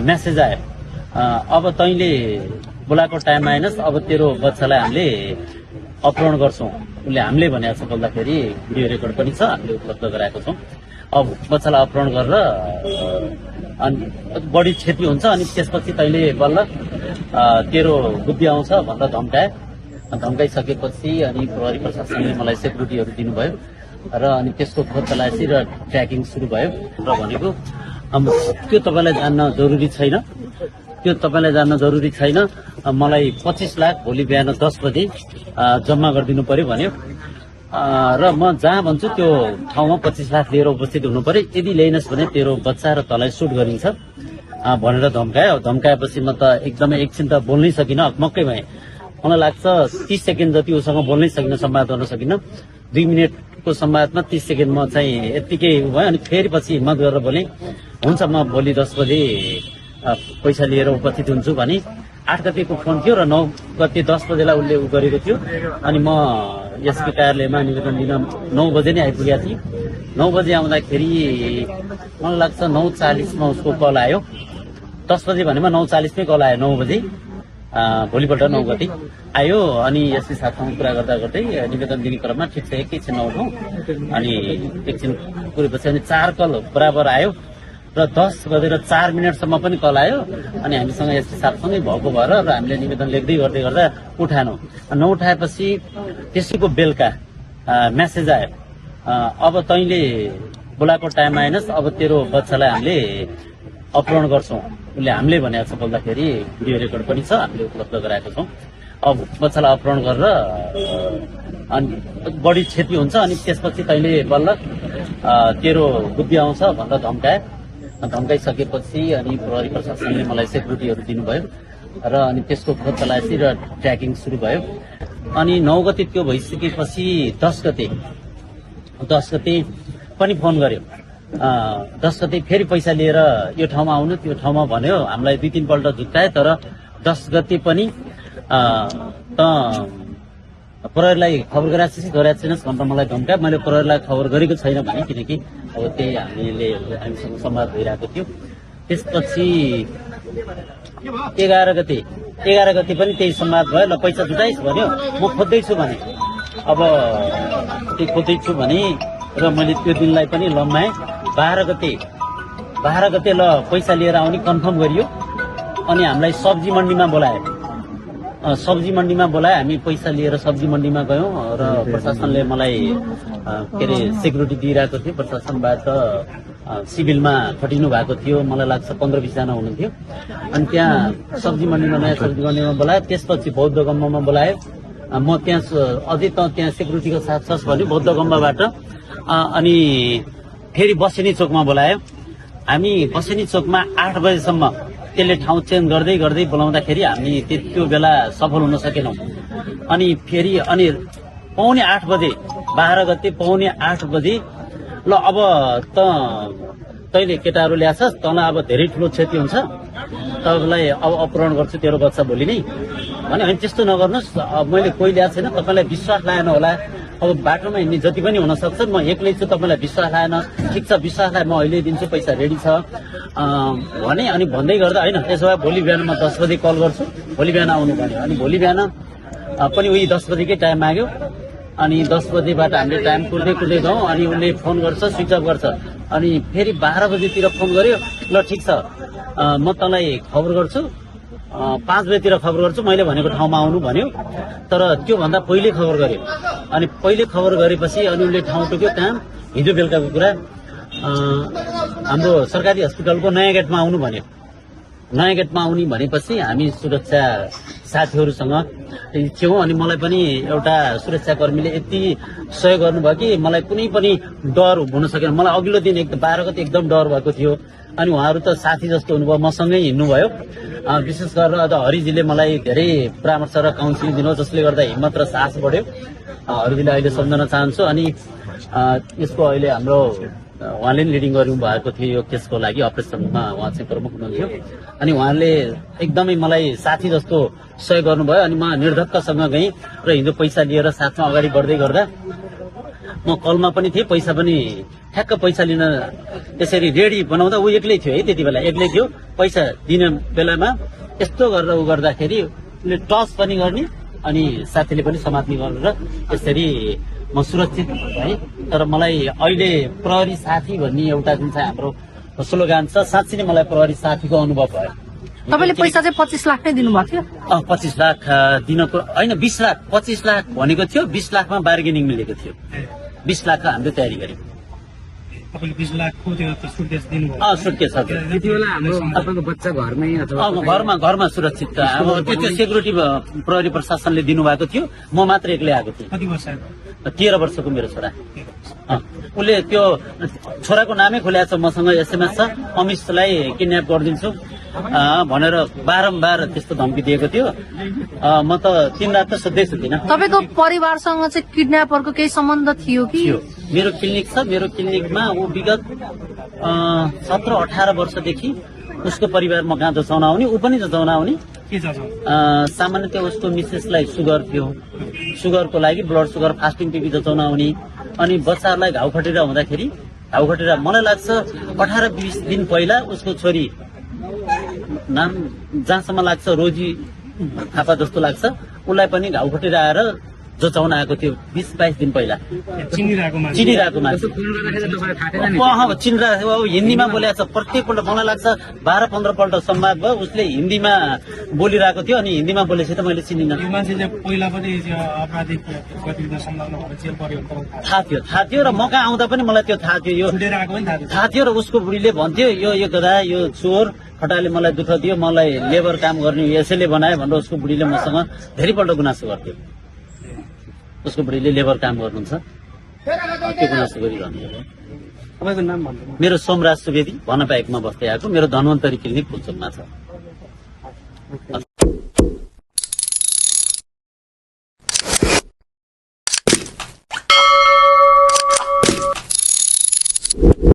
Message आयो, अब तैँले बोलाएको टाइममा आएनस्, अब तेरो बच्चालाई हामीले अपहरण गर्छौँ। उसले हामीले भनेको छ बोल्दाखेरि भिडियो रेकर्ड पनि छ, हामीले उपलब्ध गराएको छौँ। अब बच्चालाई अपहरण गरेर अनि बढी क्षति हुन्छ, अनि त्यसपछि तैँले बल्ल तेरो बुद्धि आउँछ भनेर धम्काए। धम्काइसकेपछि अनि प्रहरी प्रशासनले मलाई सेक्युरिटीहरू दिनुभयो र अनि त्यसको खोज तलासी र ट्र्याकिङ सुरु भयो। र भनेको त्यो तपाईँलाई जान्न जरुरी छैन, मलाई 25 लाख भोलि बिहान 10 बजे जम्मा गरिदिनु पर्यो भन्यो र म जहाँ भन्छु त्यो ठाउँमा 25 लाख लिएर उपस्थित हुनु पर्यो। यदि ल्याइनस् भने तेरो बच्चा र तँलाई सुट गरिन्छ भनेर धम्कायो। धम्काएपछि म त एकदमै एकछिन त बोल्नै सकिनँ, अकमक्कै भएँ। मलाई लाग्छ 30 सेकेन्ड जति उसँग बोल्नै सकिनँ, संवाद गर्न सकिनँ। 2 मिनटको संवादमा 30 सेकेन्ड म चाहिँ यत्तिकै भयो। अनि फेरि पछि हिम्मत गरेर बोलेँ, हुन्छ म भोलि 10 बजे पैसा लिएर उपस्थित हुन्छु भने 8 गतिको फोन थियो र 9 गते 10 बजेलाई उसले गरेको थियो। अनि म एसपी कार्यालयमा निवेदन दिन 9 बजे नै आइपुगेको थिएँ। 9 बजे आउँदाखेरि मलाई लाग्छ 9:40 मा उसको कल आयो। 10 बजे भनेमा 9:40 मै कल आयो। 9 बजे भोलिपल्ट 9 गते आयो। अनि एसपी साथसँग कुरा गर्दा गर्दै निवेदन दिने क्रममा ठिक छ एकैछिन नउठौँ, अनि एकछिन कुरेपछि अनि 4 कल बराबर आयो र 10 बजेर 4 मिनटसम्म पनि कल आयो। अनि हामीसँग एसपी साहबसँगै भएको भएर र हामीले निवेदन लेख्दै गर्दै गर्दा उठाएनौँ। नउठाएपछि त्यसैको बेलुका मेसेज आयो, अब तैँले बोलाएको टाइममा आएनस्, अब तेरो बच्चालाई हामीले अपहरण गर्छौँ। उसले हामीले भनेको छ बोल्दाखेरि भिडियो रेकर्ड पनि छ, हामीले उपलब्ध गराएको छौँ। अब बच्चालाई अपहरण गरेर अनि बढी क्षति हुन्छ, अनि त्यसपछि तैँले बल्ल तेरो बुद्धि आउँछ भनेर धम्काए। धम्काइसकेपछि अनि प्रहरी प्रशासनले मलाई सेक्युरिटीहरू दिनुभयो र अनि त्यसको खोज तलासी र ट्र्याकिङ सुरु भयो। अनि 9 गते त्यो भइसकेपछि 10 गते पनि फोन गर्यो। 10 गते फेरि पैसा लिएर यो ठाउँमा आउनु, त्यो ठाउँमा भन्यो। हामीलाई 2-3 पल्ट झुक्काए, तर 10 गते पनि त प्रहरीलाई खबर गरेको छैनस् भनेर मलाई धम्काए। मैले प्रहरीलाई खबर गरेको छैन भने, किनकि अब त्यही हामीसँग संवाद भइरहेको थियो। त्यसपछि 11 गते पनि त्यही संवाद भयो। ल पैसा जुटाइस् भन्यो, म खोज्दैछु भने, अब त्यो खोज्दैछु भने र मैले त्यो दिनलाई पनि लम्बाएँ। 12 गते ल पैसा लिएर आउने कन्फर्म गरियो। अनि हामीलाई सब्जी मण्डीमा बोलाए। हामी पैसा लिएर सब्जी मण्डीमा गयौँ र प्रशासनले मलाई के अरे सेक्युरिटी दिइरहेको थियो। प्रशासनबाट सिभिलमा खटिनु भएको थियो, मलाई लाग्छ 15-20 जना हुनुहुन्थ्यो। अनि त्यहाँ सब्जी मण्डीमा बोलायो। त्यसपछि बौद्ध गम्बामा बोलायो। म त्यहाँ अझै त त्यहाँ सेक्युरिटीको साथ छस् भन्यो बौद्ध गम्बाबाट। अनि फेरि बसेनी चोकमा बोलायो। हामी बसेनी चोकमा 8 बजेसम्म त्यसले ठाउँ चेन्ज गर्दै बोलाउँदाखेरि हामी त्यो बेला सफल हुन सकेनौँ। अनि फेरि अनि पौने 8 बजे 12 गते पौने 8 बजे ल अब तैँले केटाहरू ल्याछस्, तँलाई अब धेरै ठुलो क्षति हुन्छ, तपाईँलाई अब अपहरण गर्छु तेरो बच्चा भोलि नै भने। होइन त्यस्तो नगर्नुहोस्, मैले कोही ल्याएको छैन, तपाईँलाई विश्वास लागेन होला। अब बाटोमा हिँड्ने जति पनि हुनसक्छ, म एक्लै छु, तपाईँलाई विश्वास लागेन, ठिक छ विश्वासलाई म अहिले दिन्छु, पैसा रेडी छ भने। अनि भन्दै गर्दा होइन त्यसो भए भोलि बिहान म 10 बजे कल गर्छु, भोलि बिहान आउनु भन्यो। अनि भोलि बिहान पनि उही 10 बजेकै टाइम माग्यो। अनि 10 बजेबाट हामीले टाइम कुर्दै गयौँ। अनि उसले फोन गर्छ, स्विच अफ गर्छ। अनि फेरि 12 बजेतिर फोन गर्यो, ल ठिक छ म तँलाई खबर गर्छु, 5 बजेतिर खबर गर्छु, मैले भनेको ठाउँमा आउनु भन्यो। तर त्योभन्दा पहिले खबर गर्यो। अनि पहिले खबर गरेपछि अनि उसले ठाउँ टोक्यो। कहाँ? हिजो बेलुकाको कुरा, हाम्रो सरकारी हस्पिटलको नयाँ गेटमा आउनु भन्यो। नयाँ गेटमा आउने भनेपछि हामी सुरक्षा साथीहरूसँग थियौँ। अनि मलाई पनि एउटा सुरक्षाकर्मीले यति सहयोग गर्नुभयो कि मलाई कुनै पनि डर हुन सकेन। मलाई अघिल्लो दिन 12 गते एकदम डर भएको थियो। अनि उहाँहरू त साथी जस्तो हुनुभयो, मसँगै हिँड्नुभयो। विशेष गरेर अझ हरिजीले मलाई धेरै परामर्श र काउन्सिलिङ दिनुभयो, जसले गर्दा हिम्मत र साहस बढ्यो। हरिजीले अहिले सम्झन चाहन्छु। अनि यसको अहिले हाम्रो उहाँले लिडिङ गर्नु भएको थियो यो केसको लागि, अपरेसनमा उहाँ चाहिँ प्रमुख हुनुहुन्थ्यो। अनि उहाँले एकदमै मलाई साथी जस्तो सहयोग गर्नुभयो। अनि म निर्धक्कसँग गएँ र हिजो पैसा लिएर साथमा अगाडि बढ्दै गर्दा म कलमा पनि थिएँ, पैसा पनि ठ्याक्क पैसा लिन यसरी रेडी बनाउँदा ऊ एक्लै थियो है, त्यति बेला एक्लै थियो। पैसा दिने बेलामा यस्तो गरेर ऊ गर्दाखेरि उसले टस पनि गर्ने अनि साथीले पनि समात्ने गरेर यसरी म सुरक्षित है। तर मलाई अहिले प्रहरी साथी भन्ने एउटा जुन चाहिँ हाम्रो स्लोगान छ, साँच्चै नै मलाई प्रहरी साथीको अनुभव भयो। तपाईँले पैसा चाहिँ 25 लाख नै दिनुभएको थियो? 25 लाख दिनको होइन, 20 लाख। 25 लाख भनेको थियो, 20 लाखमा बार्गेनिङ मिलेको थियो। 20 लाख हामीले तयारी गर्यौँ। तपाईँले 20 लाखको त्यो सुटकेस दिनुभयो? सुटकेस हजुर। त्यति बेला हाम्रो तपाईँको बच्चा घरमै अथवा घरमा सुरक्षित छ। अब त्यो सेक्युरिटी प्रहरी प्रशासनले दिनुभएको थियो, म मात्र एक्लै आएको थिएँ। कति वर्ष? 13 वर्षको मेरो छोरा। उसले त्यो छोराको नामै खोलेको छ, मसँग एसएमएस छ, अमिशलाई किडन्याप गरिदिन्छु भनेर बारम्बार त्यस्तो धम्की दिएको थियो। म त 3 रात त सुत्दै सुतिनँ। तपाईँको परिवारसँग चाहिँ किडन्यापरको केही सम्बन्ध थियो कि? थियो। मेरो क्लिनिक छ, मेरो क्लिनिकमा ऊ विगत 17-18 वर्षदेखि उसको परिवार म कहाँ जचाउन आउने, ऊ पनि जचाउन आउने। के छ? सामान्यतः उसको मिसेसलाई सुगर थियो, सुगरको लागि ब्लड सुगर फास्टिङ टिभी जचाउन आउने। अनि बच्चाहरूलाई घाउ खटेर हुँदाखेरि मलाई लाग्छ 18-20 दिन पहिला उसको छोरी नाम जहाँसम्म लाग्छ रोजी थापा जस्तो लाग्छ, उसलाई पनि घाउ खटेर आएर जचाउन आएको थियो 20-22 दिन पहिला। चिनिरहेको मान्छे चिनिरहेको हिन्दीमा बोलेको छ प्रत्येकपल्ट। मलाई लाग्छ 12-15 पल्ट संवाद भयो, उसले हिन्दीमा बोलिरहेको थियो अनि हिन्दीमा बोलेपछि त मैले चिनिनँ। यो मान्छेले पहिला पनि आपराधिक गतिविधिमा संलग्न भएर जेल पर्यो थाहा थियो र म कहाँ आउँदा पनि मलाई त्यो थाहा थियो। यो छुटेर आएको पनि थाहा थियो र उसको बुढीले भन्थ्यो यो गधा, यो चोर, खटाले मलाई दुःख दियो, मलाई लेबर काम गर्ने यसैले बनायो भनेर उसको बुढीले मसँग धेरैपल्ट गुनासो गर्थ्यो। उसको बुढीले लेबर काम गर्नुहुन्छ, त्यो गुनासो गरिरहन्थ्यो। तपाईँको नाम भन्नु? मेरो सोमराज सुवेदी, भनपा 1 मा बस्दै आएको। मेरो धन्वन्तरी क्लिनिक फुलचोकमा छ।